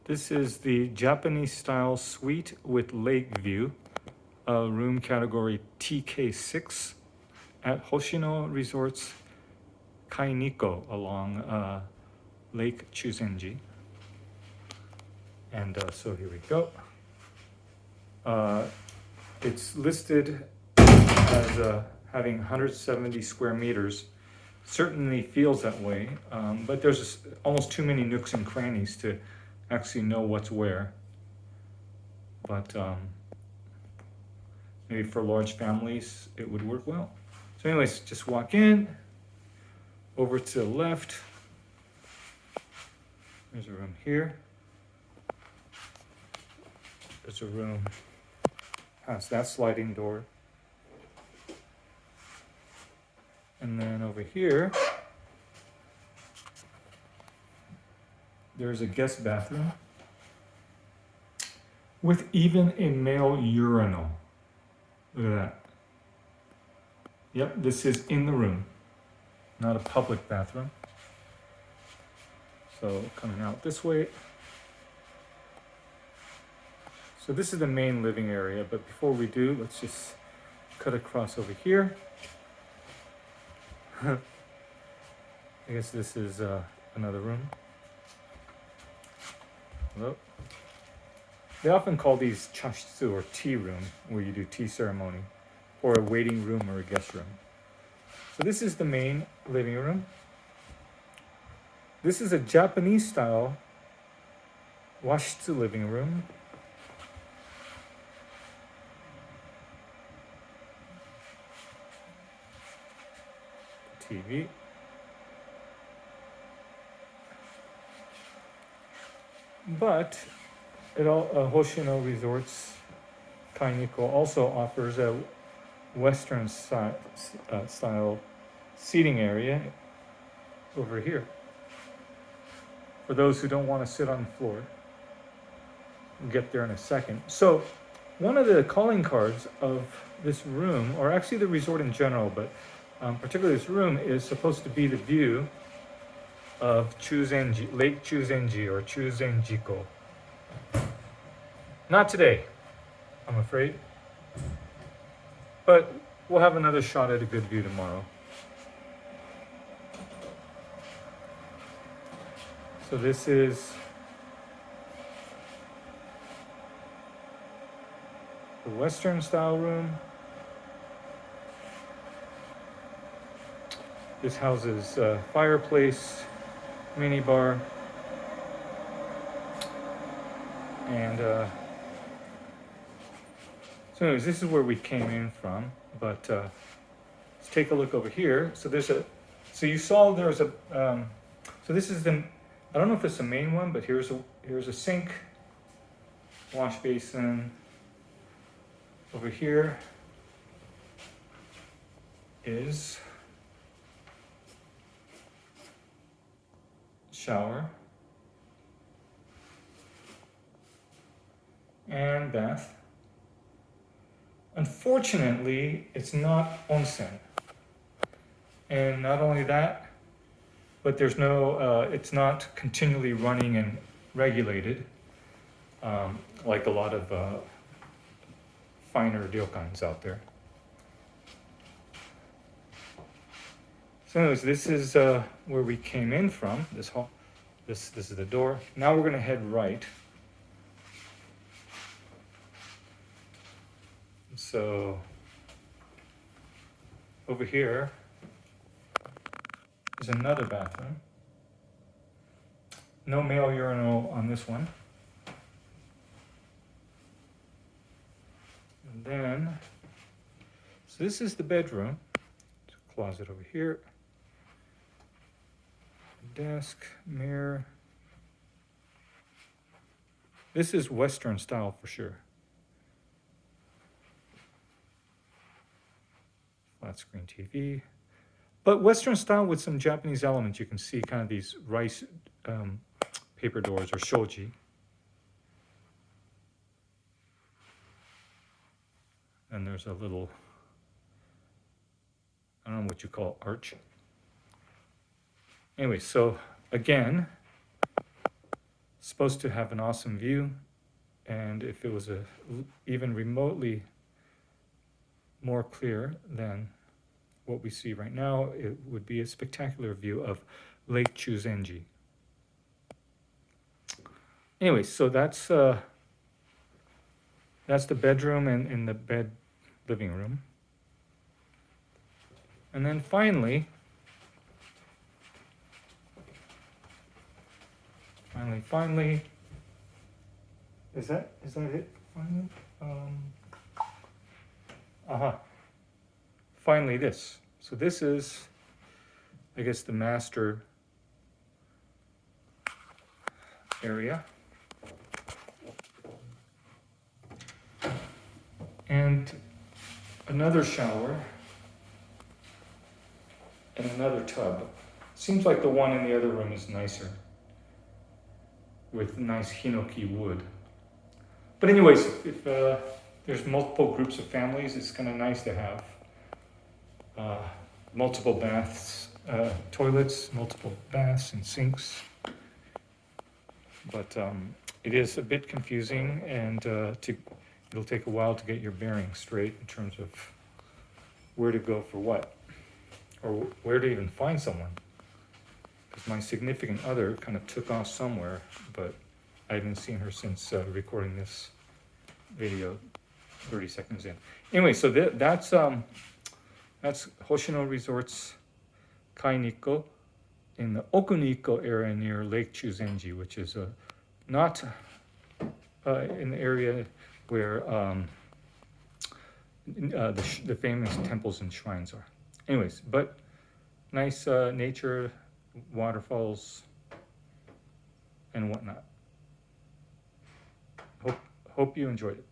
This is the Japanese style suite with lake view, room category TK6 at Hoshino Resorts Kai Nikko along Lake Chuzenji. And so here we go. It's listed as having 170 square meters. Certainly feels that way, but there's almost too many nooks and crannies to actually know what's where. But maybe for large families, it would work well. So anyways, just walk in, over to the left. There's a room here. There's a room past that sliding door. And then over here, there's a guest bathroom with even a male urinal. Look at that. Yep, this is in the room, not a public bathroom. So coming out this way. So this is the main living area, but before we do, let's just cut across over here. I guess this is another room. Hello. They often call these chashitsu, or tea room, where you do tea ceremony, or a waiting room or a guest room. So this is the main living room. This is a Japanese style washitsu living room. TV. But Hoshino Resorts Kai Nikko also offers a Western style seating area over here for those who don't want to sit on the floor. We'll get there in a second. So one of the calling cards of this room, or actually the resort in general, but particularly this room, is supposed to be the view of Chuzenji, Lake Chuzenji, or Chuzenjiko. Not today, I'm afraid. But we'll have another shot at a good view tomorrow. So this is the Western style room. This houses a fireplace, mini bar, and so anyways, this is where we came in from. But let's take a look over here. So so you saw there's a, so this is the, I don't know if it's the main one, but here's a sink, wash basin. Over here is shower and bath. Unfortunately, it's not onsen. And not only that, but there's no, it's not continually running and regulated like a lot of finer ryokans out there. So anyways, this is where we came in from, this hall. This is the door. Now we're going to head right. So over here is another bathroom. No male urinal on this one. And then, so this is the bedroom. There's a closet over here. Desk, mirror. This is Western style for sure. Flat screen TV. But Western style with some Japanese elements. You can see kind of these rice paper doors, or shoji. And there's a little, I don't know what you call arch. Anyway, so again, supposed to have an awesome view, and if it was even remotely more clear than what we see right now, it would be a spectacular view of Lake Chuzenji. Anyway, so that's the bedroom and the bed living room. And then finally, is that it? Finally this. So this is, I guess, the master area. And another shower and another tub. Seems like the one in the other room is nicer, with nice hinoki wood. But anyways, if there's multiple groups of families, it's kind of nice to have multiple baths, toilets, multiple baths and sinks. But it is a bit confusing, and it'll take a while to get your bearings straight in terms of where to go for what, or where to even find someone. Because my significant other kind of took off somewhere, but I haven't seen her since recording this video 30 seconds in. Anyway, so that's Hoshino Resorts Kai Nikko in the Okuniko area near Lake Chuzenji, which is not in the area where the famous temples and shrines are. Anyways, but nice nature, waterfalls, and whatnot. Hope you enjoyed it.